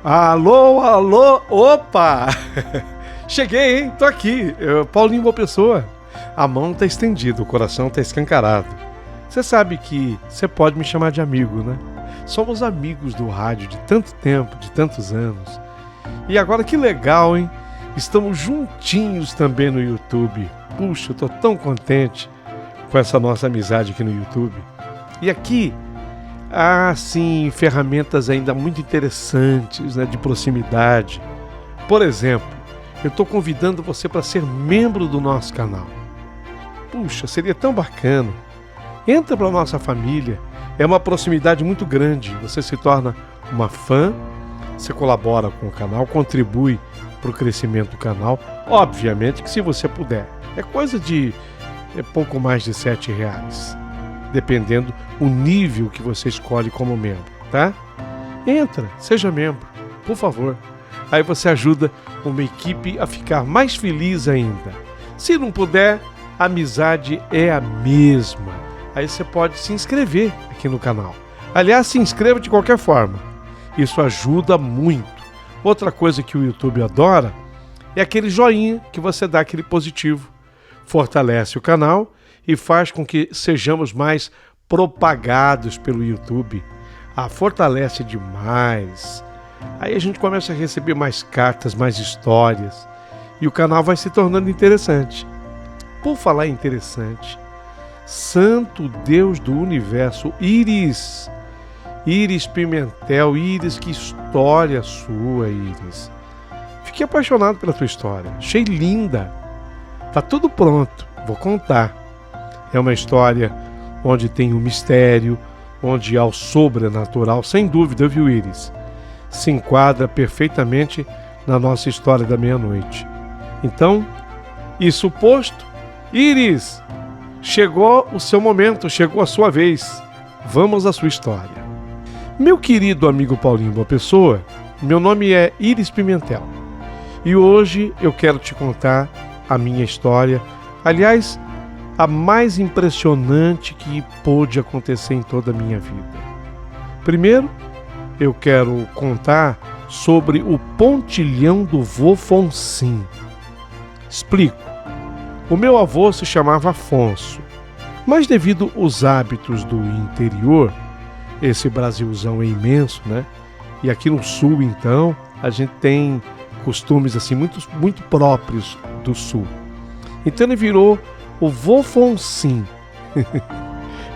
Alô, alô, opa! Cheguei, hein? Tô aqui, Paulinho Boa Pessoa. A mão tá estendida, o coração tá escancarado. Você sabe que você pode me chamar de amigo, né? Somos amigos do rádio de tanto tempo, de tantos anos. E agora que legal, hein? Estamos juntinhos também no YouTube. Puxa, eu tô tão contente com essa nossa amizade aqui no YouTube. E aqui há, sim, ferramentas ainda muito interessantes, né, de proximidade. Por exemplo, eu estou convidando você para ser membro do nosso canal. Puxa, seria tão bacana. Entra para a nossa família. É uma proximidade muito grande. Você se torna uma fã, você colabora com o canal, contribui para o crescimento do canal. Obviamente que se você puder. É coisa de pouco mais de R$7, dependendo o nível que você escolhe como membro, tá? Entra, seja membro, por favor. Aí você ajuda uma equipe a ficar mais feliz ainda. Se não puder, a amizade é a mesma. Aí você pode se inscrever aqui no canal. Aliás, se inscreva de qualquer forma. Isso ajuda muito. Outra coisa que o YouTube adora é aquele joinha que você dá, aquele positivo. Fortalece o canal e faz com que sejamos mais propagados pelo YouTube. Fortalece demais. Aí a gente começa a receber mais cartas, mais histórias. E o canal vai se tornando interessante. Por falar em interessante, Santo Deus do Universo, Iris Pimentel, Iris, que história sua, Iris. Fiquei apaixonado pela tua história, achei linda. Tá tudo pronto, vou contar. É uma história onde tem um mistério, onde há o sobrenatural, sem dúvida, viu, Iris? Se enquadra perfeitamente na nossa história da meia-noite. Então, isso posto, Iris, chegou o seu momento, chegou a sua vez. Vamos à sua história. Meu querido amigo Paulinho Boa Pessoa, meu nome é Iris Pimentel. E hoje eu quero te contar a minha história, aliás, a mais impressionante que pôde acontecer em toda a minha vida. Primeiro, eu quero contar sobre o pontilhão do vô Fonsim. Explico. O meu avô se chamava Afonso, mas devido aos hábitos do interior, esse Brasilzão é imenso, né? E aqui no sul, então, a gente tem costumes assim muito próprios do sul. Então ele virou o vô Fonsim,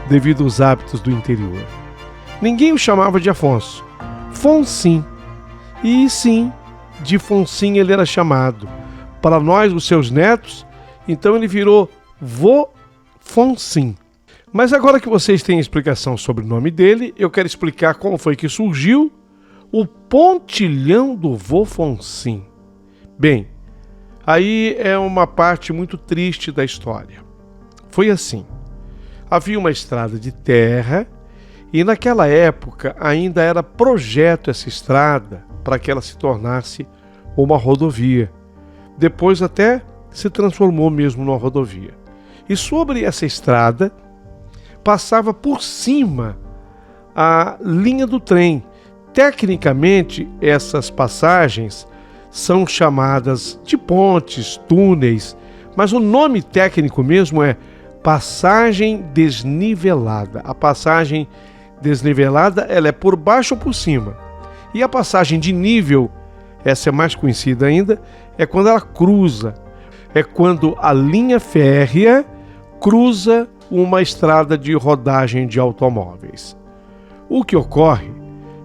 devido aos hábitos do interior. Ninguém o chamava de Afonso, Fonsim. E sim, de Fonsim ele era chamado. Para nós, os seus netos, então ele virou vô Fonsim. Mas agora que vocês têm explicação sobre o nome dele, eu quero explicar como foi que surgiu o pontilhão do vô Fonsim. Bem, aí é uma parte muito triste da história. Foi assim: havia uma estrada de terra e naquela época ainda era projeto essa estrada para que ela se tornasse uma rodovia. Depois até se transformou mesmo numa rodovia. E sobre essa estrada passava por cima a linha do trem. Tecnicamente, essas passagens são chamadas de pontes, túneis, mas o nome técnico mesmo é passagem desnivelada. A passagem desnivelada, ela é por baixo ou por cima. E a passagem de nível, essa é mais conhecida ainda, é quando ela cruza. É quando a linha férrea cruza uma estrada de rodagem de automóveis. O que ocorre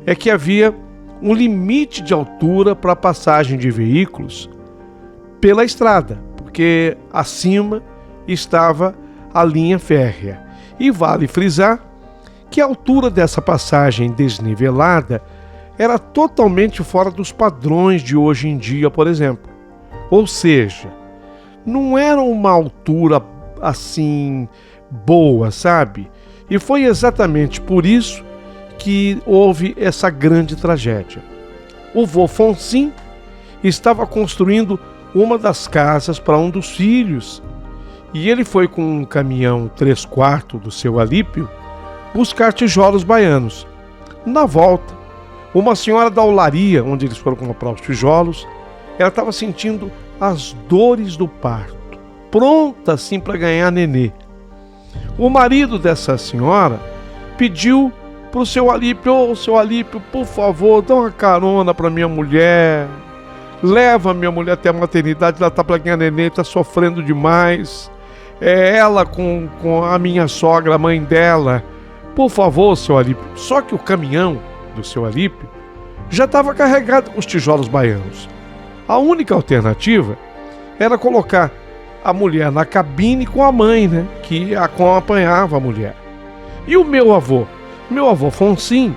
é que havia um limite de altura para a passagem de veículos pela estrada, porque acima estava a linha férrea. E vale frisar que a altura dessa passagem desnivelada era totalmente fora dos padrões de hoje em dia, por exemplo. Ou seja, não era uma altura assim boa, sabe? E foi exatamente por isso que houve essa grande tragédia. O vô Fonsim estava construindo uma das casas para um dos filhos e ele foi com um caminhão 3/4 do seu Alípio buscar tijolos baianos. Na volta, Uma senhora da olaria, onde eles foram comprar os tijolos, ela estava sentindo as dores do parto, pronta assim para ganhar nenê. O marido dessa senhora pediu para o seu Alípio: ô, seu Alípio, por favor, dá uma carona para minha mulher, leva minha mulher até a maternidade, ela está para ganhar nenê, está sofrendo demais. É ela com a minha sogra, a mãe dela. Por favor, seu Alípio. Só que o caminhão do seu Alípio já estava carregado com os tijolos baianos. A única alternativa era colocar a mulher na cabine com a mãe, né, que acompanhava a mulher. E o meu avô Fonsim,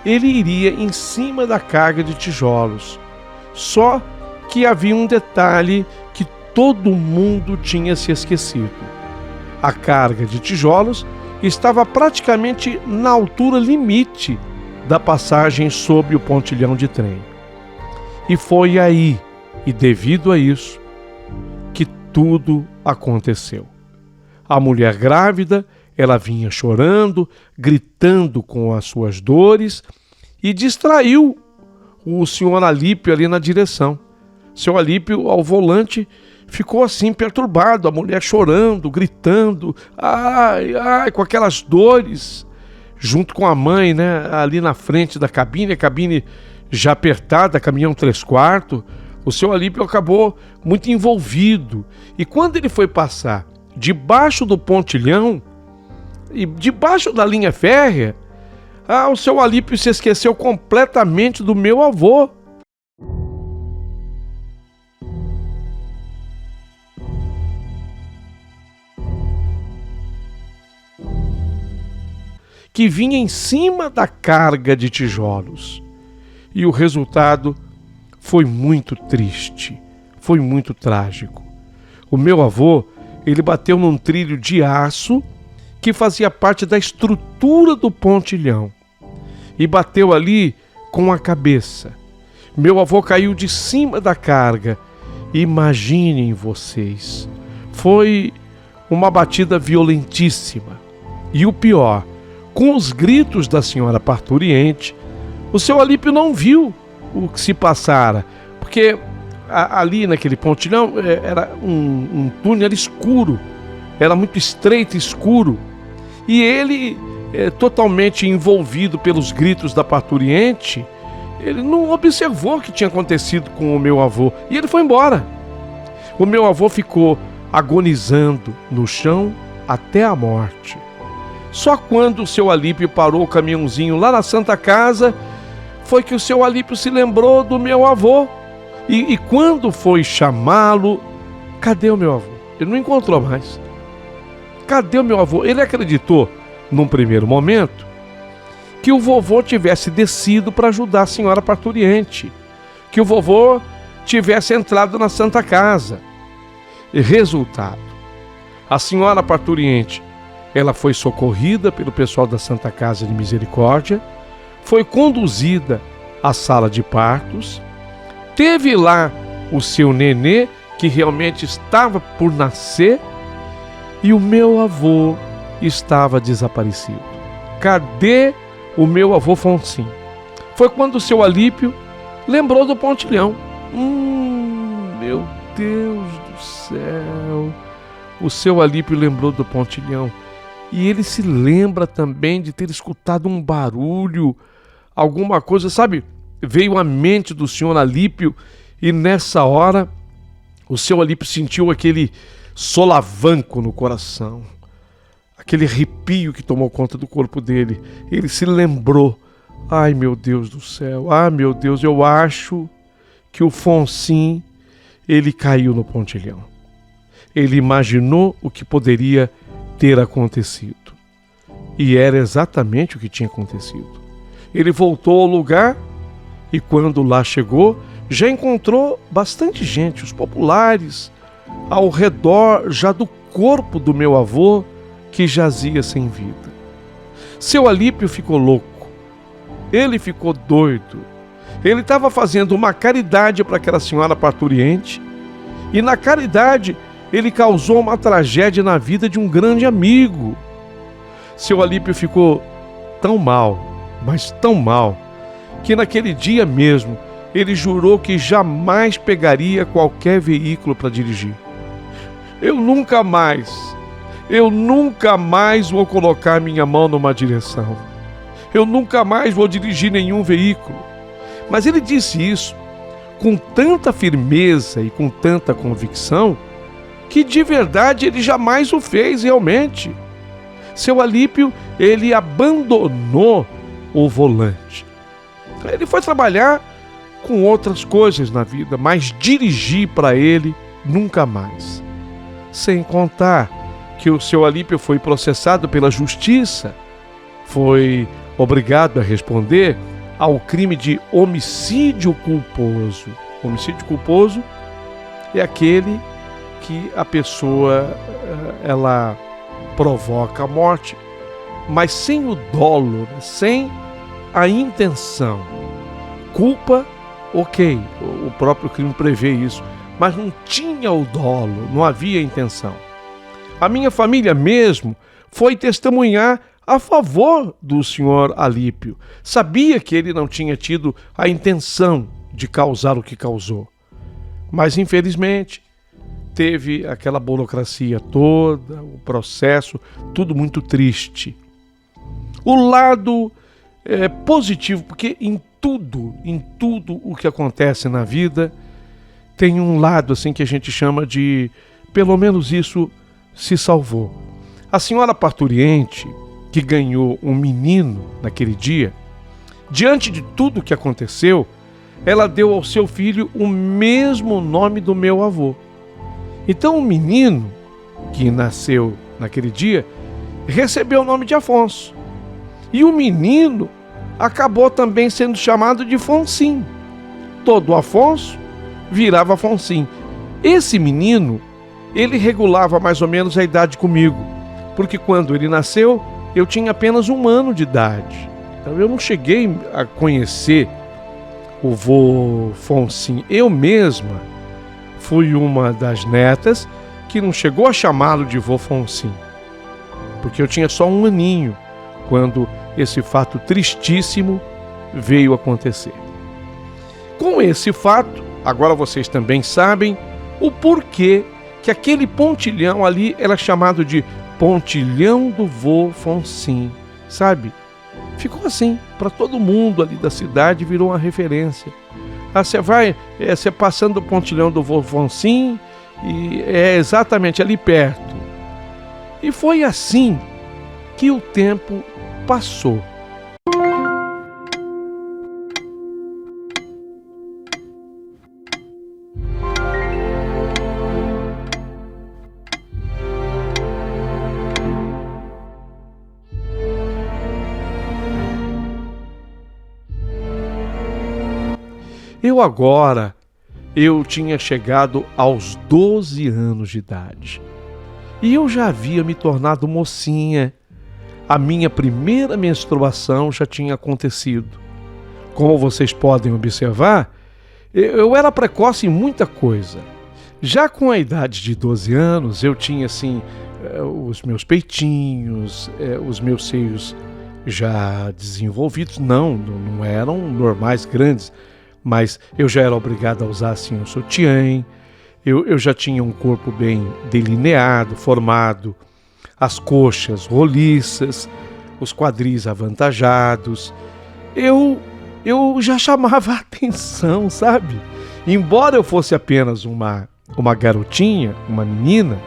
ele iria em cima da carga de tijolos. Só que havia um detalhe que todo mundo tinha se esquecido. A carga de tijolos estava praticamente na altura limite da passagem sob o pontilhão de trem. E foi aí, e devido a isso, que tudo aconteceu. A mulher grávida, ela vinha chorando, gritando com as suas dores e distraiu o senhor Alípio ali na direção. Seu Alípio, ao volante, ficou assim perturbado, a mulher chorando, gritando, ai, ai, com aquelas dores, junto com a mãe, né, ali na frente da cabine, a cabine já apertada, caminhão 3/4. O seu Alípio acabou muito envolvido. E quando ele foi passar debaixo do pontilhão e debaixo da linha férrea, o seu Alípio se esqueceu completamente do meu avô. Que vinha em cima da carga de tijolos. E o resultado foi muito triste, foi muito trágico. O meu avô, ele bateu num trilho de aço que fazia parte da estrutura do pontilhão e bateu ali com a cabeça. Meu avô caiu de cima da carga. Imaginem vocês, foi uma batida violentíssima. E o pior, com os gritos da senhora parturiente, o seu Alípio não viu o que se passara, porque ali naquele pontilhão era um túnel escuro, era muito estreito e escuro, e ele, totalmente envolvido pelos gritos da parturiente, ele não observou o que tinha acontecido com o meu avô, e ele foi embora. O meu avô ficou agonizando no chão até a morte. Só quando o seu Alípio parou o caminhãozinho lá na Santa Casa, foi que o seu Alípio se lembrou do meu avô. E quando foi chamá-lo, cadê o meu avô? Ele não encontrou mais. Cadê o meu avô? Ele acreditou, num primeiro momento, que o vovô tivesse descido para ajudar a senhora parturiente, que o vovô tivesse entrado na Santa Casa. E resultado, a senhora parturiente, ela foi socorrida pelo pessoal da Santa Casa de Misericórdia, foi conduzida à sala de partos, teve lá o seu nenê, que realmente estava por nascer, e o meu avô estava desaparecido. Cadê o meu avô Fonsim? Foi quando o seu Alípio lembrou do pontilhão. Meu Deus do céu! O seu Alípio lembrou do pontilhão. E ele se lembra também de ter escutado um barulho, alguma coisa, sabe? Veio à mente do senhor Alípio e nessa hora o seu Alípio sentiu aquele solavanco no coração, aquele arrepio que tomou conta do corpo dele. Ele se lembrou: ai meu Deus do céu, meu Deus, eu acho que o Fonsim, ele caiu no pontilhão. Ele imaginou o que poderia ter acontecido. E era exatamente o que tinha acontecido. Ele voltou ao lugar e quando lá chegou, já encontrou bastante gente, os populares, ao redor já do corpo do meu avô, que jazia sem vida. Seu Alípio ficou louco. Ele ficou doido. Ele estava fazendo uma caridade para aquela senhora parturiente e na caridade ele causou uma tragédia na vida de um grande amigo. Seu Alípio ficou tão mal, mas tão mal, que naquele dia mesmo ele jurou que jamais pegaria qualquer veículo para dirigir. Eu nunca mais vou colocar minha mão numa direção. Eu nunca mais vou dirigir nenhum veículo. Mas ele disse isso com tanta firmeza e com tanta convicção que de verdade ele jamais o fez realmente. Seu Alípio, ele abandonou o volante. Ele foi trabalhar com outras coisas na vida, mas dirigir para ele nunca mais. Sem contar que o seu Alípio foi processado pela justiça, foi obrigado a responder ao crime de homicídio culposo. Homicídio culposo é aquele que a pessoa ela provoca a morte, mas sem o dolo, sem a intenção. Culpa, ok, o próprio crime prevê isso, mas não tinha o dolo, não havia intenção. A minha família mesmo foi testemunhar a favor do senhor Alípio. Sabia que ele não tinha tido a intenção de causar o que causou. Mas, infelizmente, teve aquela burocracia toda, o processo, tudo muito triste. O lado positivo, porque em tudo o que acontece na vida, tem um lado assim que a gente chama de, pelo menos isso se salvou. A senhora parturiente, que ganhou um menino naquele dia, diante de tudo o que aconteceu, ela deu ao seu filho o mesmo nome do meu avô. Então o menino que nasceu naquele dia recebeu o nome de Afonso. E o menino acabou também sendo chamado de Fonsim. Todo Afonso virava Fonsim. Esse menino, ele regulava mais ou menos a idade comigo, porque quando ele nasceu, eu tinha apenas 1 ano de idade. Então eu não cheguei a conhecer o vô Fonsim. Eu mesma fui uma das netas que não chegou a chamá-lo de vô Fonsim, porque eu tinha só 1 aninho quando esse fato tristíssimo veio acontecer. Com esse fato, agora vocês também sabem o porquê que aquele pontilhão ali era chamado de pontilhão do vô Fonsim, sabe? Ficou assim, para todo mundo ali da cidade, virou uma referência. Você passando o pontilhão do vô Fonsim, e é exatamente ali perto. E foi assim que o tempo passou. Eu tinha chegado aos 12 anos de idade. E eu já havia me tornado mocinha. A minha primeira menstruação já tinha acontecido. Como vocês podem observar, eu era precoce em muita coisa. Já com a idade de 12 anos, eu tinha assim, os meus peitinhos, os meus seios já desenvolvidos. Não eram normais, grandes, mas eu já era obrigado a usar assim o sutiã, eu já tinha um corpo bem delineado, formado, as coxas roliças, os quadris avantajados. Eu já chamava a atenção, sabe? Embora eu fosse apenas uma garotinha, uma menina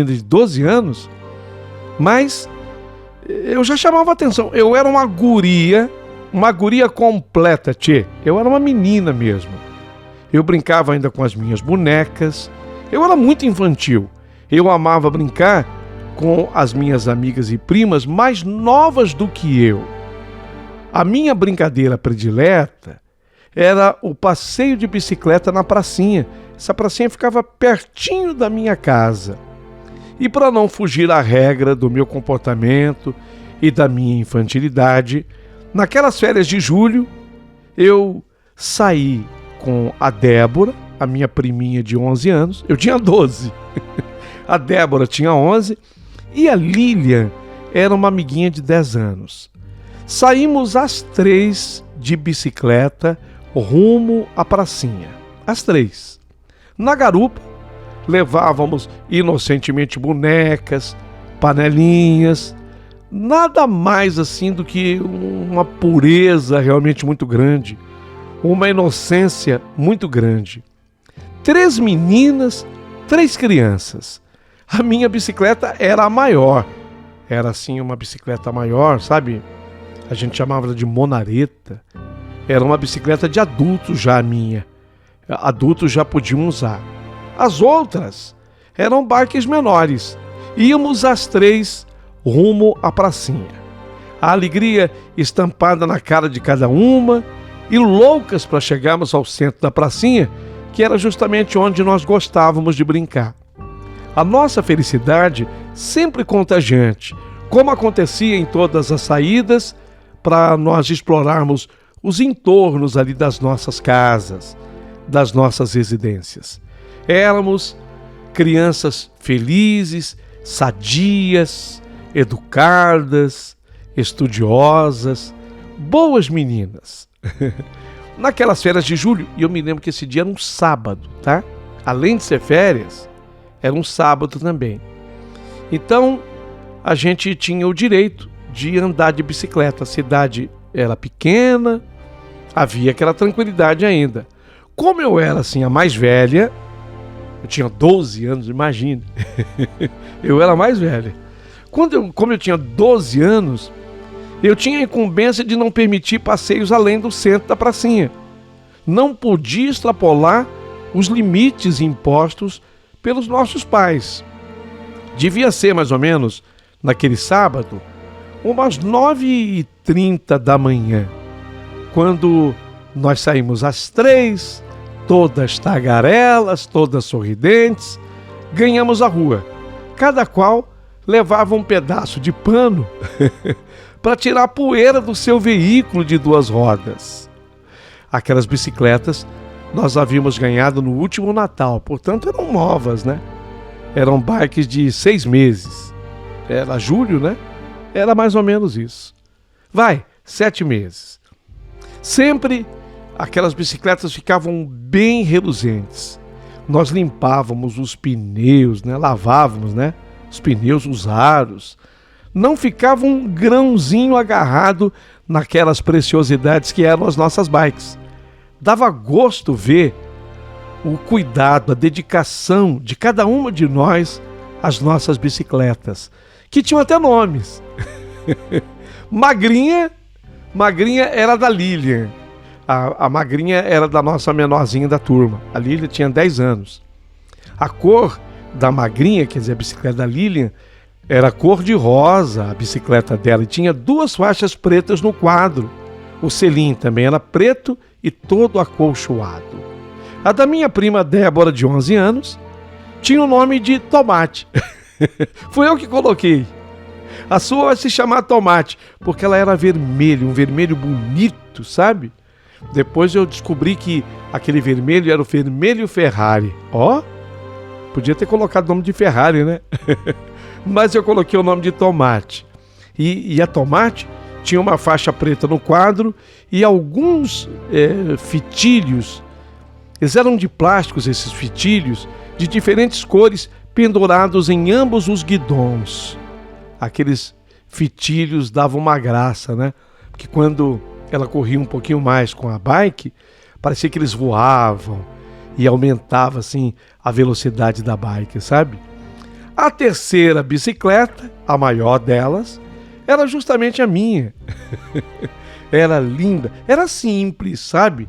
de 12 anos, mas eu já chamava a atenção. Eu era uma guria completa, tchê. Eu era uma menina mesmo. Eu brincava ainda com as minhas bonecas. Eu era muito infantil. Eu amava brincar com as minhas amigas e primas mais novas do que eu. A minha brincadeira predileta era o passeio de bicicleta na pracinha. Essa pracinha ficava pertinho da minha casa. E para não fugir à regra do meu comportamento e da minha infantilidade, naquelas férias de julho, eu saí com a Débora, a minha priminha de 11 anos. Eu tinha 12. A Débora tinha 11 e a Lilian era uma amiguinha de 10 anos. Saímos às 3 de bicicleta rumo à pracinha. Às 3. Na garupa, levávamos inocentemente bonecas, panelinhas, nada mais assim do que uma pureza realmente muito grande, uma inocência muito grande. 3 meninas, 3 crianças. A minha bicicleta era a maior. Era assim uma bicicleta maior, sabe? A gente chamava de monareta. Era uma bicicleta de adultos já a minha. Adultos já podiam usar. As outras eram bikes menores. Íamos às 3 rumo à pracinha. A alegria estampada na cara de cada uma e loucas para chegarmos ao centro da pracinha, que era justamente onde nós gostávamos de brincar. A nossa felicidade sempre contagiante, como acontecia em todas as saídas, para nós explorarmos os entornos ali das nossas casas, das nossas residências. Éramos crianças felizes, sadias, educadas, estudiosas, boas meninas. Naquelas férias de julho, e eu me lembro que esse dia era um sábado, tá? Além de ser férias, era um sábado também. Então, a gente tinha o direito de andar de bicicleta. A cidade era pequena, havia aquela tranquilidade ainda. Como eu era assim a mais velha, eu tinha 12 anos, imagine. Eu era a mais velha. Como eu tinha 12 anos, eu tinha a incumbência de não permitir passeios além do centro da pracinha. Não podia extrapolar os limites impostos pelos nossos pais. Devia ser mais ou menos, naquele sábado, umas 9h30 da manhã, quando nós saímos às 3, todas tagarelas, todas sorridentes, ganhamos a rua. Cada qual levava um pedaço de pano para tirar a poeira do seu veículo de 2 rodas. Aquelas bicicletas nós havíamos ganhado no último Natal, portanto eram novas, né? Eram bikes de 6 meses. Era julho, né? Era mais ou menos isso. 7 meses. Sempre aquelas bicicletas ficavam bem reluzentes. Nós limpávamos os pneus, né? Lavávamos, né? Os pneus, os aros. Não ficava um grãozinho agarrado naquelas preciosidades que eram as nossas bikes. Dava gosto ver o cuidado, a dedicação de cada uma de nós às nossas bicicletas, que tinham até nomes. Magrinha era da Lilian. A Magrinha era da nossa menorzinha da turma. A Lilian tinha 10 anos. A cor da Magrinha, quer dizer, a bicicleta da Lilian, era cor de rosa, a bicicleta dela, e tinha 2 faixas pretas no quadro. O selim também era preto e todo acolchoado. A da minha prima Débora, de 11 anos, tinha o nome de Tomate. Fui eu que coloquei. A sua vai se chamar Tomate, porque ela era vermelho, um vermelho bonito, sabe? Depois eu descobri que aquele vermelho era o vermelho Ferrari. Podia ter colocado o nome de Ferrari, né? Mas eu coloquei o nome de Tomate. E a Tomate tinha uma faixa preta no quadro e alguns fitilhos. Eles eram de plásticos, esses fitilhos, de diferentes cores, pendurados em ambos os guidões. Aqueles fitilhos davam uma graça, né? Porque quando ela corria um pouquinho mais com a bike, parecia que eles voavam e aumentava assim a velocidade da bike, sabe? A terceira bicicleta, a maior delas, era justamente a minha. Era linda, era simples, sabe?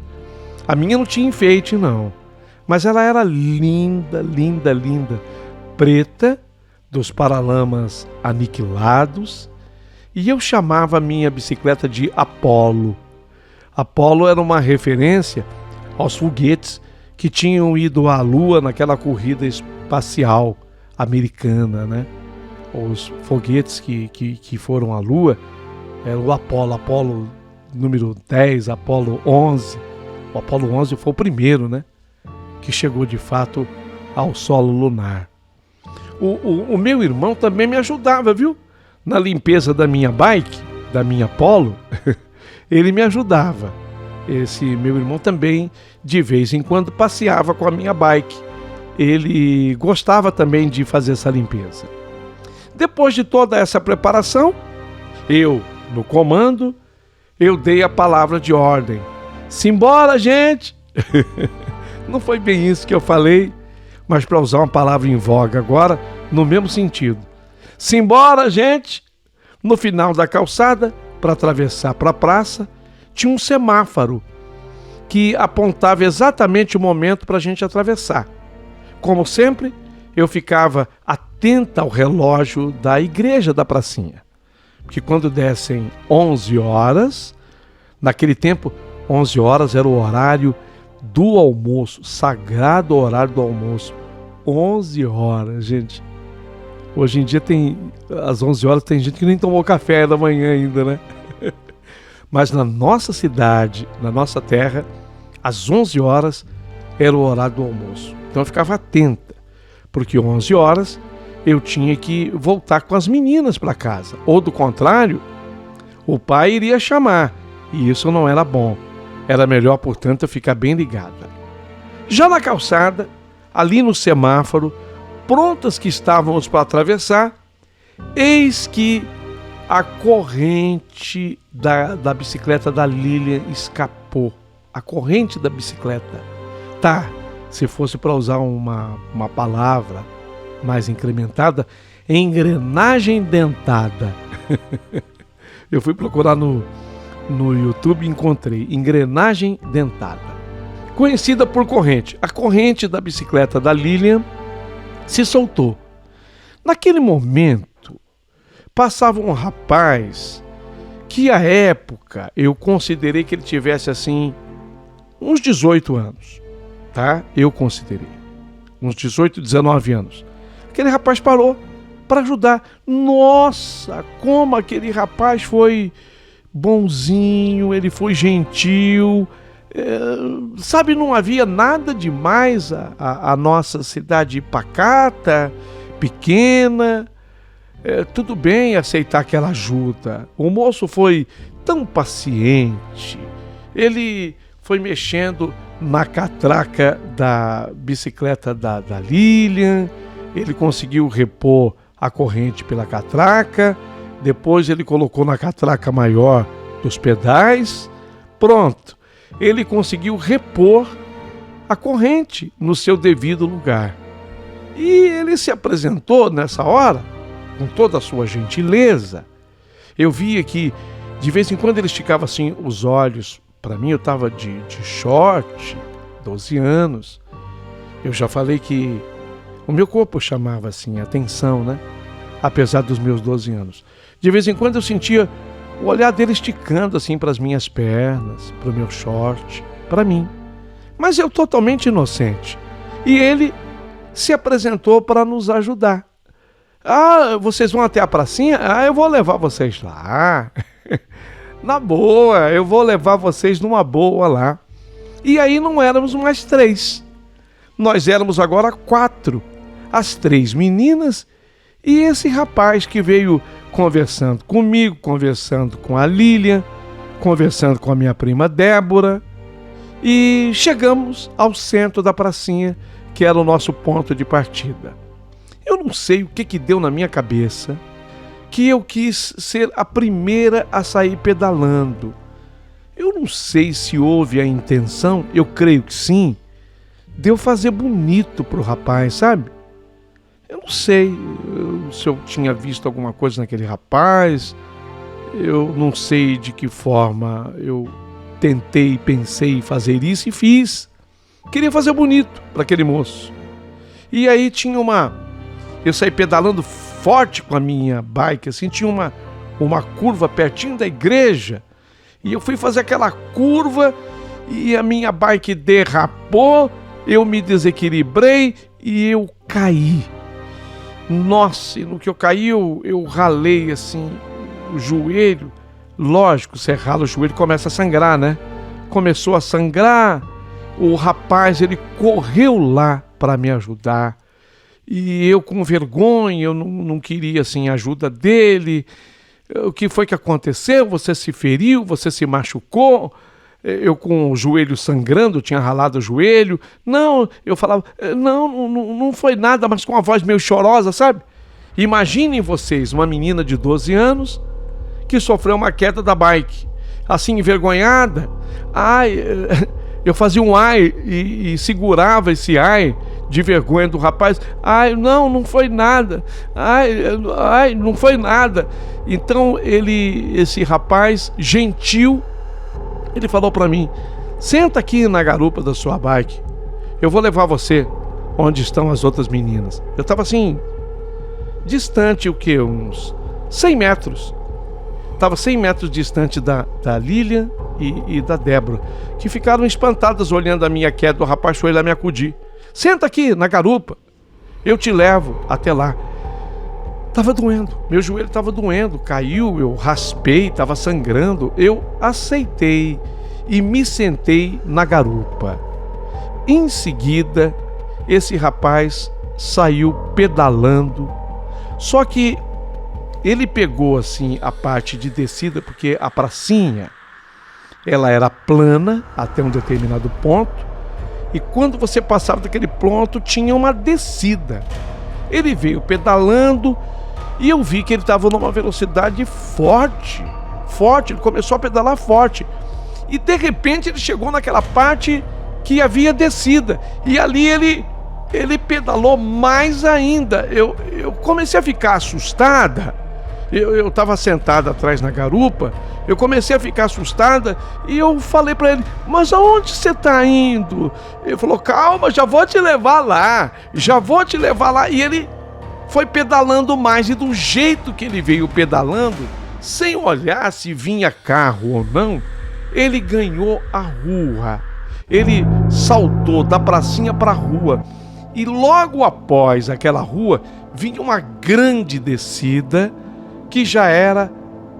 A minha não tinha enfeite, não. Mas ela era linda, linda, linda. Preta, dos paralamas aniquilados. E eu chamava a minha bicicleta de Apolo. Apolo era uma referência aos foguetes que tinham ido à Lua naquela corrida espacial americana, né? Os foguetes que foram à Lua eram o Apolo número 10, Apolo 11. O Apolo 11 foi o primeiro, né? Que chegou de fato ao solo lunar. O meu irmão também me ajudava, viu? Na limpeza da minha bike. da minha Polo, ele me ajudava. Esse meu irmão também, de vez em quando, passeava com a minha bike. Ele gostava também de fazer essa limpeza. Depois de toda essa preparação, eu, no comando, eu dei a palavra de ordem. Simbora, gente! Não foi bem isso que eu falei, mas para usar uma palavra em voga agora, no mesmo sentido. Simbora, gente! No final da calçada, para atravessar para a praça, tinha um semáforo que apontava exatamente o momento para a gente atravessar. Como sempre, eu ficava atenta ao relógio da igreja da pracinha. Porque quando dessem 11 horas, naquele tempo, 11 horas era o horário do almoço, sagrado horário do almoço. 11 horas, gente. Hoje em dia às 11 horas tem gente que nem tomou café da manhã ainda, né? Mas na nossa cidade, na nossa terra, às 11 horas era o horário do almoço. Então eu ficava atenta, porque 11 horas eu tinha que voltar com as meninas para casa. Ou do contrário, o pai iria chamar, e isso não era bom. Era melhor, portanto, eu ficar bem ligada. Já na calçada, ali no semáforo, prontas que estávamos para atravessar, eis que a corrente da bicicleta da Lilian escapou. A corrente da bicicleta. Tá, se fosse para usar uma palavra mais incrementada, engrenagem dentada. Eu fui procurar no YouTube e encontrei engrenagem dentada. Conhecida por corrente. A corrente da bicicleta da Lilian se soltou. Naquele momento, passava um rapaz que, à época, eu considerei que ele tivesse, assim, uns 18 anos, tá? Eu considerei. Uns 18, 19 anos. Aquele rapaz parou para ajudar. Nossa, como aquele rapaz foi bonzinho, ele foi gentil. Sabe, não havia nada demais a nossa cidade pacata, pequena. Tudo bem aceitar aquela ajuda. O moço foi tão paciente. Ele foi mexendo na catraca da bicicleta da Lilian. Ele conseguiu repor a corrente pela catraca. Depois ele colocou na catraca maior dos pedais. Pronto. Ele conseguiu repor a corrente no seu devido lugar. E ele se apresentou nessa hora com toda a sua gentileza. Eu via que de vez em quando ele esticava assim os olhos. Para mim, eu estava de short, 12 anos. Eu já falei que o meu corpo chamava assim atenção, né? Apesar dos meus 12 anos. De vez em quando eu sentia o olhar dele esticando assim para as minhas pernas, para o meu short, para mim. Mas eu totalmente inocente. E ele se apresentou para nos ajudar. Ah, vocês vão até a pracinha? Ah, eu vou levar vocês lá. Na boa, eu vou levar vocês numa boa lá. E aí não éramos mais 3. Nós éramos agora 4. As 3 meninas e esse rapaz que veio conversando comigo, conversando com a Lilian, conversando com a minha prima Débora. E chegamos ao centro da pracinha, que era o nosso ponto de partida. Eu não sei o que deu na minha cabeça, que eu quis ser a primeira a sair pedalando. Eu não sei se houve a intenção, eu creio que sim, de eu fazer bonito pro rapaz, sabe? Eu não sei se eu tinha visto alguma coisa naquele rapaz, eu não sei de que forma eu tentei, pensei em fazer isso e fiz. Queria fazer bonito para aquele moço. E aí tinha eu saí pedalando forte com a minha bike, assim, tinha uma curva pertinho da igreja, e eu fui fazer aquela curva e a minha bike derrapou, eu me desequilibrei e eu caí. Nossa, e no que eu caí eu ralei assim o joelho. Lógico, você rala o joelho começa a sangrar, né? Começou a sangrar, o rapaz ele correu lá para me ajudar. E eu com vergonha, eu não queria assim a ajuda dele. O que foi que aconteceu? Você se feriu? Você se machucou? Eu com o joelho sangrando, tinha ralado o joelho. Não, eu falava, não foi nada, mas com a voz meio chorosa, sabe? Imaginem vocês, uma menina de 12 anos que sofreu uma queda da bike, assim, envergonhada. Ai, eu fazia um ai e segurava esse ai de vergonha do rapaz. Ai, não foi nada. Ai, não foi nada. Então esse rapaz gentil, ele falou para mim: senta aqui na garupa da sua bike, eu vou levar você onde estão as outras meninas. Eu estava assim, distante, uns 100 metros. Estava 100 metros distante da Lilian e da Débora, que ficaram espantadas olhando a minha queda. O rapaz foi lá me acudir. Senta aqui na garupa, eu te levo até lá. Estava doendo, meu joelho estava doendo, caiu, eu raspei, estava sangrando. Eu aceitei e me sentei na garupa. Em seguida, esse rapaz saiu pedalando, só que ele pegou assim a parte de descida, porque a pracinha, ela era plana até um determinado ponto, e quando você passava daquele ponto tinha uma descida. Ele veio pedalando e eu vi que ele estava numa velocidade forte, ele começou a pedalar forte, e de repente ele chegou naquela parte que havia descida, e ali ele pedalou mais ainda. Eu comecei a ficar assustada. Eu estava sentada atrás na garupa, eu comecei a ficar assustada e eu falei para ele: mas aonde você está indo? Ele falou: calma, já vou te levar lá. E ele foi pedalando mais, e do jeito que ele veio pedalando, sem olhar se vinha carro ou não, ele ganhou a rua. Ele saltou da pracinha para a rua, e logo após aquela rua vinha uma grande descida, que já era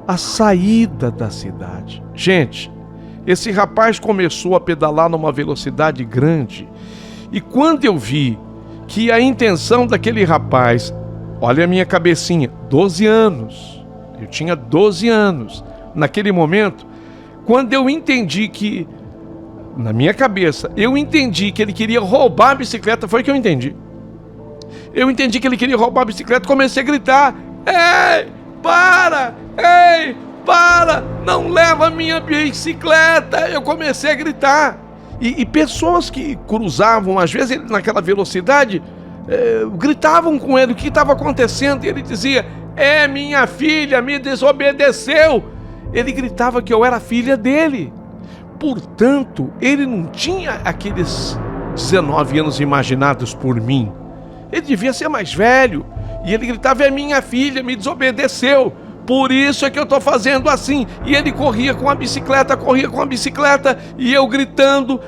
a saída da cidade. Gente, esse rapaz começou a pedalar numa velocidade grande, e quando eu vi que a intenção daquele rapaz, olha a minha cabecinha, 12 anos, eu tinha 12 anos, naquele momento, quando eu entendi que, na minha cabeça, eu entendi que ele queria roubar a bicicleta, foi que eu entendi. Eu entendi que ele queria roubar a bicicleta, comecei a gritar: ei, para, não leva a minha bicicleta. Eu comecei a gritar, e pessoas que cruzavam, às vezes naquela velocidade, gritavam com ele o que estava acontecendo, e ele dizia: é minha filha, me desobedeceu. Ele gritava que eu era filha dele. Portanto, ele não tinha aqueles 19 anos imaginados por mim. Ele devia ser mais velho. E ele gritava: é minha filha, me desobedeceu, por isso é que eu estou fazendo assim. E ele corria com a bicicleta, e eu gritando.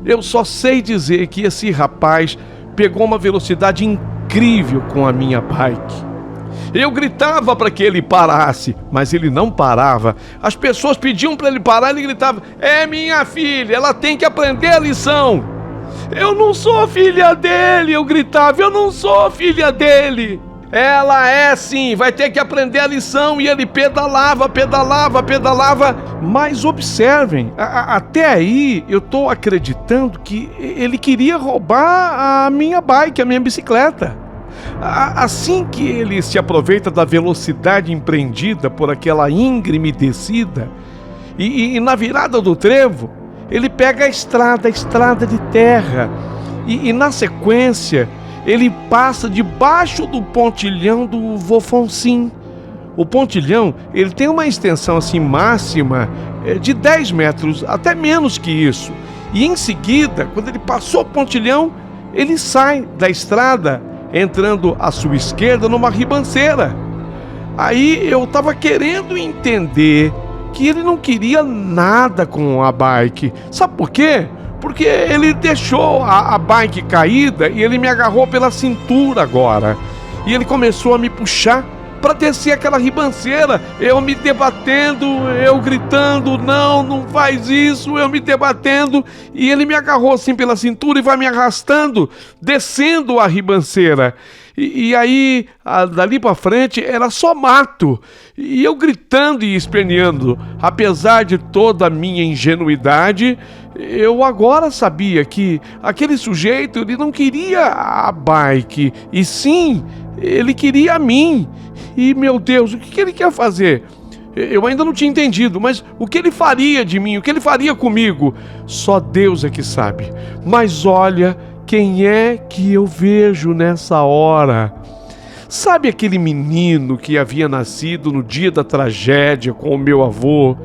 Eu só sei dizer que esse rapaz pegou uma velocidade incrível com a minha bike. Eu gritava para que ele parasse, mas ele não parava. As pessoas pediam para ele parar, ele gritava: é minha filha, ela tem que aprender a lição. Eu não sou filha dele, eu gritava, eu não sou filha dele. Ela é sim, vai ter que aprender a lição. E ele pedalava. Mas observem, até aí eu estou acreditando que ele queria roubar a minha bike, a minha bicicleta. Assim que ele se aproveita da velocidade empreendida por aquela íngreme descida, e na virada do trevo, ele pega a estrada de terra, e na sequência ele passa debaixo do pontilhão do Vofonsim. O pontilhão, ele tem uma extensão assim máxima de 10 metros, até menos que isso. E em seguida, quando ele passou o pontilhão, ele sai da estrada, entrando à sua esquerda numa ribanceira. Aí eu estava querendo entender que ele não queria nada com a bike. Sabe por quê? Porque ele deixou a bike caída e ele me agarrou pela cintura agora. E ele começou a me puxar para descer aquela ribanceira. Eu me debatendo, eu gritando: não faz isso, eu me debatendo. E ele me agarrou assim pela cintura e vai me arrastando, descendo a ribanceira. E aí, dali pra frente, era só mato. E eu gritando e esperneando. Apesar de toda a minha ingenuidade, eu agora sabia que aquele sujeito, ele não queria a bike, e sim, ele queria a mim. E, meu Deus, o que ele quer fazer? Eu ainda não tinha entendido, mas o que ele faria de mim, o que ele faria comigo? Só Deus é que sabe. Mas olha, quem é que eu vejo nessa hora? Sabe aquele menino que havia nascido no dia da tragédia com o meu avô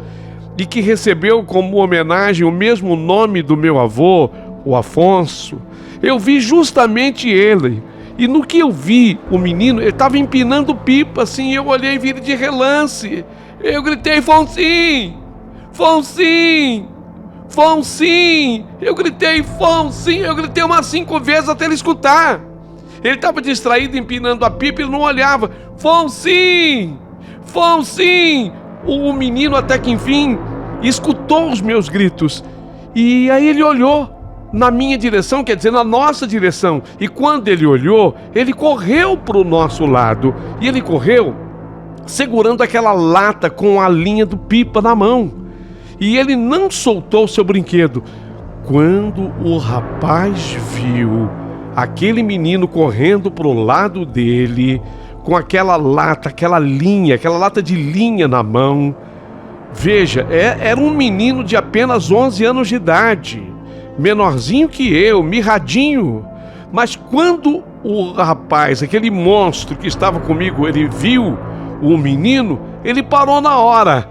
e que recebeu como homenagem o mesmo nome do meu avô, o Afonso? Eu vi justamente ele. E no que eu vi, o menino, ele estava empinando pipa, assim, eu olhei e vi ele de relance. Eu gritei, Fonsim! Fonsim! Fonsim! Eu gritei, Fonsim! Eu gritei umas 5 vezes até ele escutar. Ele estava distraído, empinando a pipa, ele não olhava. Fonsim! Fonsim! O menino até que enfim escutou os meus gritos. E aí ele olhou na minha direção, quer dizer, na nossa direção. E quando ele olhou, ele correu para o nosso lado. E ele correu segurando aquela lata com a linha do pipa na mão. E ele não soltou seu brinquedo. Quando o rapaz viu aquele menino correndo para o lado dele, com aquela lata, aquela lata de linha na mão. Veja, era um menino de apenas 11 anos de idade, menorzinho que eu, mirradinho. Mas quando o rapaz, aquele monstro que estava comigo, ele viu o menino, ele parou na hora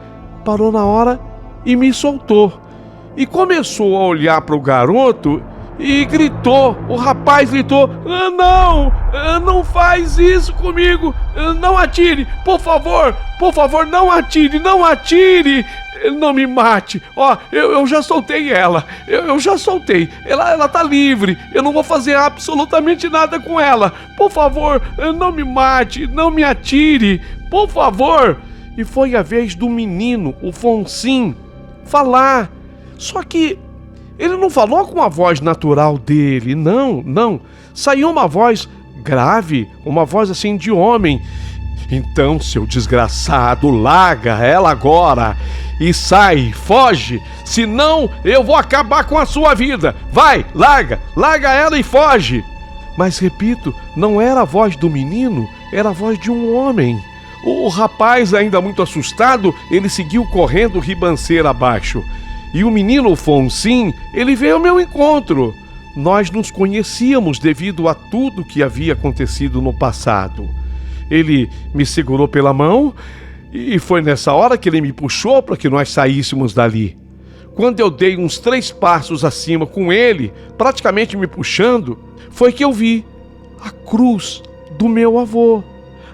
e me soltou. E começou a olhar para o garoto e gritou, o rapaz gritou, não faz isso comigo, não atire, por favor, não atire, não me mate, eu já soltei ela, eu já soltei, ela tá livre, eu não vou fazer absolutamente nada com ela, por favor, não me mate, não me atire, por favor. E foi a vez do menino, o Fonsim, falar, só que ele não falou com a voz natural dele, não. Saiu uma voz grave, uma voz assim de homem. Então, seu desgraçado, larga ela agora e sai, foge, senão eu vou acabar com a sua vida. Vai, larga ela e foge. Mas repito, não era a voz do menino, era a voz de um homem. O rapaz, ainda muito assustado, ele seguiu correndo ribanceira abaixo. E o menino Fonsim, ele veio ao meu encontro. Nós nos conhecíamos devido a tudo que havia acontecido no passado. Ele me segurou pela mão e foi nessa hora que ele me puxou para que nós saíssemos dali. Quando eu dei uns 3 passos acima com ele, praticamente me puxando, foi que eu vi a cruz do meu avô.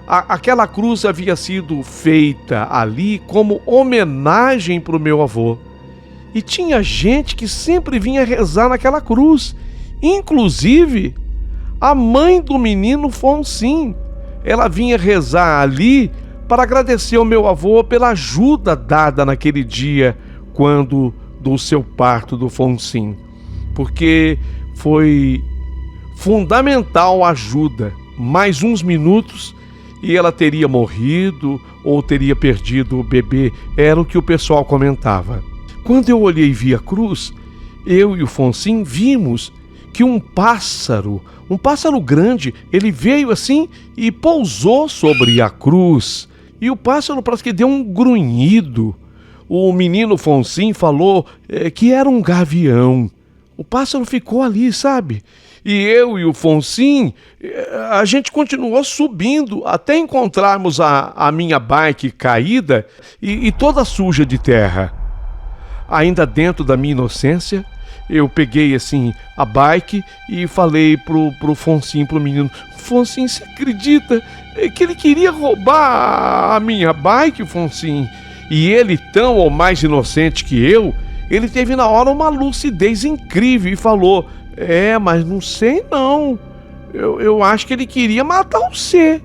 Aquela cruz havia sido feita ali como homenagem para o meu avô. E tinha gente que sempre vinha rezar naquela cruz. Inclusive, a mãe do menino Fonsim. Ela vinha rezar ali para agradecer ao meu avô pela ajuda dada naquele dia, quando do seu parto do Fonsim. Porque foi fundamental a ajuda. Mais uns minutos e ela teria morrido ou teria perdido o bebê. Era o que o pessoal comentava. Quando eu olhei e vi a cruz, eu e o Fonsim vimos que um pássaro grande, ele veio assim e pousou sobre a cruz. E o pássaro parece que deu um grunhido. O menino Fonsim falou que era um gavião. O pássaro ficou ali, sabe? E eu e o Fonsim, a gente continuou subindo até encontrarmos a minha bike caída e toda suja de terra. Ainda dentro da minha inocência, eu peguei assim a bike e falei pro Fonsim, pro menino: Fonsim, você acredita que ele queria roubar a minha bike, Fonsim? E ele, tão ou mais inocente que eu, ele teve na hora uma lucidez incrível e falou: mas não sei não, eu acho que ele queria matar você.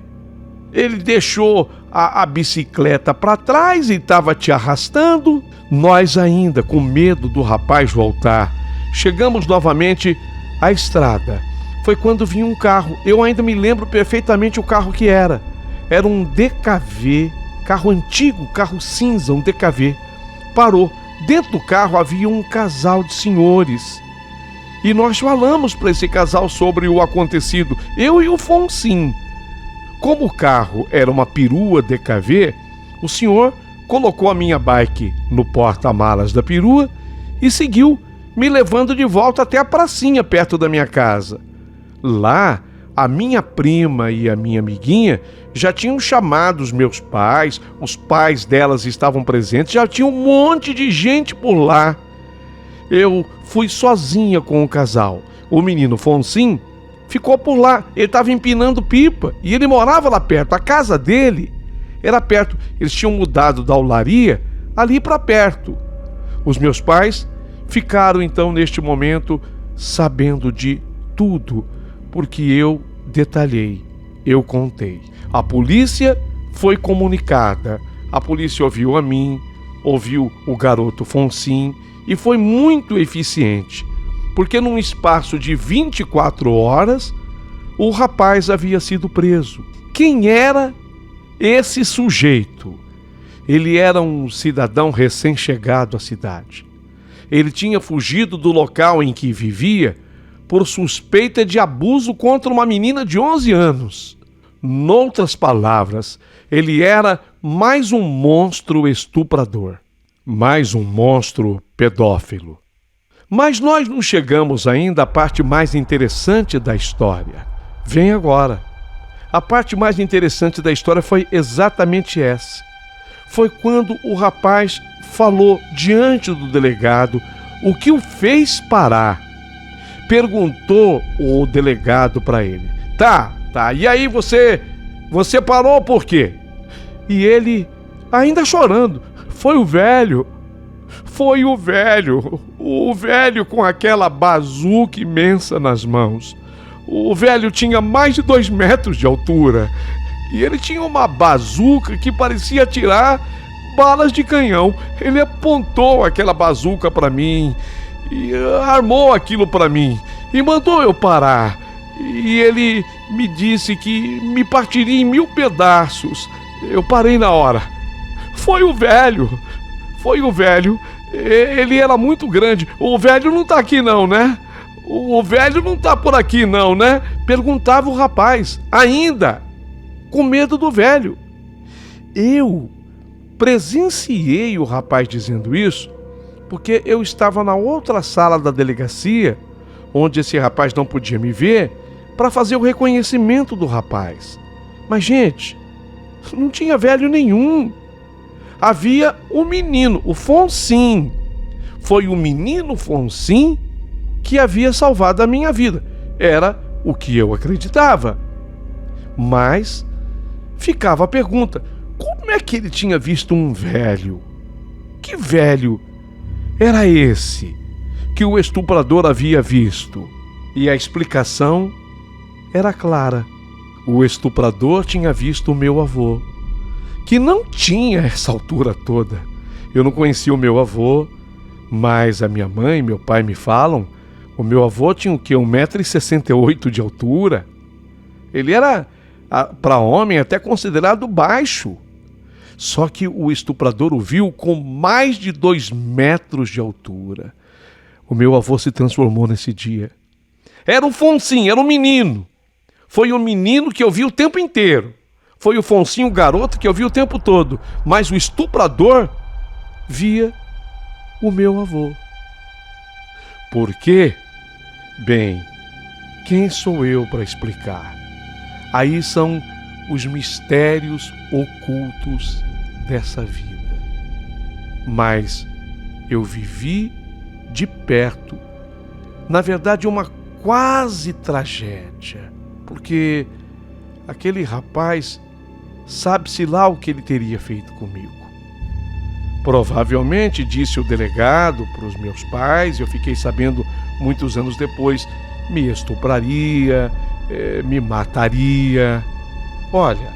Ele deixou a bicicleta para trás e estava te arrastando. Nós ainda, com medo do rapaz voltar, chegamos novamente à estrada. foi quando vinha um carro. Eu ainda me lembro perfeitamente o carro que era. Era um DKV, carro antigo, carro cinza, um DKV. Parou. Dentro do carro havia um casal de senhores. E nós falamos para esse casal sobre o acontecido, eu e o Fonsim. Como o carro era uma perua DKV, o senhor colocou a minha bike no porta-malas da perua e seguiu me levando de volta até a pracinha perto da minha casa. Lá, a minha prima e a minha amiguinha já tinham chamado os meus pais, os pais delas estavam presentes, já tinha um monte de gente por lá. Eu fui sozinha com o casal. O menino Fonsim ficou por lá, ele estava empinando pipa e ele morava lá perto, a casa dele era perto, eles tinham mudado da olaria ali para perto. Os meus pais ficaram então neste momento sabendo de tudo, porque eu detalhei, eu contei. A polícia foi comunicada, a polícia ouviu a mim, ouviu o garoto Fonsim e foi muito eficiente, porque num espaço de 24 horas o rapaz havia sido preso. Quem era esse sujeito? Ele era um cidadão recém-chegado à cidade. Ele tinha fugido do local em que vivia por suspeita de abuso contra uma menina de 11 anos. Noutras palavras, ele era mais um monstro estuprador, mais um monstro pedófilo. Mas nós não chegamos ainda à parte mais interessante da história. Vem agora. A parte mais interessante da história foi exatamente essa. Foi quando o rapaz falou diante do delegado o que o fez parar. Perguntou o delegado para ele: Tá, e aí você parou por quê? E ele, ainda chorando, foi o velho com aquela bazuca imensa nas mãos. O velho tinha mais de 2 metros de altura e ele tinha uma bazuca que parecia atirar balas de canhão. Ele apontou aquela bazuca para mim e armou aquilo para mim e mandou eu parar. E ele me disse que me partiria em 1000 pedaços. Eu parei na hora. Foi o velho. Ele era muito grande. O velho não tá aqui não, né? O velho não tá por aqui não, né? Perguntava o rapaz, ainda com medo do velho. Eu presenciei o rapaz dizendo isso porque eu estava na outra sala da delegacia, onde esse rapaz não podia me ver, para fazer o reconhecimento do rapaz. Mas, gente, não tinha velho nenhum. Havia o menino, o Fonsim. Foi o menino Fonsim que havia salvado a minha vida. Era o que eu acreditava. Mas ficava a pergunta: como é que ele tinha visto um velho? Que velho era esse que o estuprador havia visto? E a explicação era clara. O estuprador tinha visto o meu avô, que não tinha essa altura toda. Eu não conhecia o meu avô, mas a minha mãe e meu pai me falam, o meu avô tinha o quê? 1,68 m de altura. Ele era, para homem, até considerado baixo. Só que o estuprador o viu com mais de 2 metros de altura. O meu avô se transformou nesse dia. Era o Fonsim, era um menino. Foi o menino que eu vi o tempo inteiro. Foi o Fonsim, o garoto, que eu vi o tempo todo. Mas o estuprador via o meu avô. Por quê? Bem, quem sou eu para explicar? Aí são os mistérios ocultos dessa vida. Mas eu vivi de perto, na verdade, uma quase tragédia, porque aquele rapaz, sabe-se lá o que ele teria feito comigo. Provavelmente, disse o delegado para os meus pais, eu fiquei sabendo muitos anos depois, me estupraria, me mataria. Olha,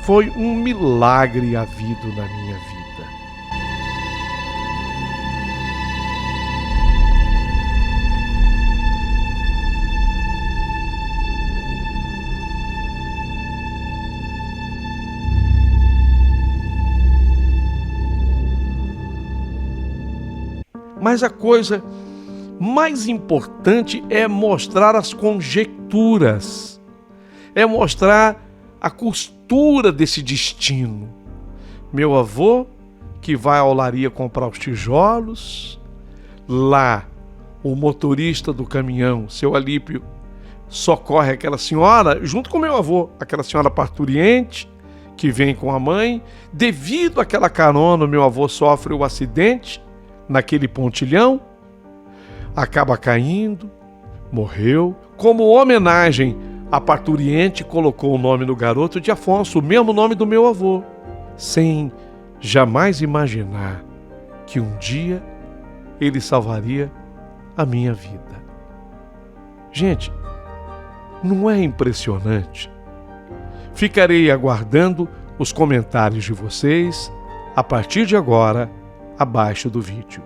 foi um milagre havido na minha vida. Mas a coisa mais importante é mostrar as conjecturas, é mostrar a costura desse destino. Meu avô, que vai à olaria comprar os tijolos, lá o motorista do caminhão, seu Alípio, socorre aquela senhora, junto com meu avô, aquela senhora parturiente, que vem com a mãe. Devido àquela carona, meu avô sofre o acidente naquele pontilhão, acaba caindo, morreu. Como homenagem, a parturiente colocou o nome do garoto de Afonso, o mesmo nome do meu avô, sem jamais imaginar que um dia ele salvaria a minha vida. Gente, não é impressionante? Ficarei aguardando os comentários de vocês a partir de agora, abaixo do vídeo.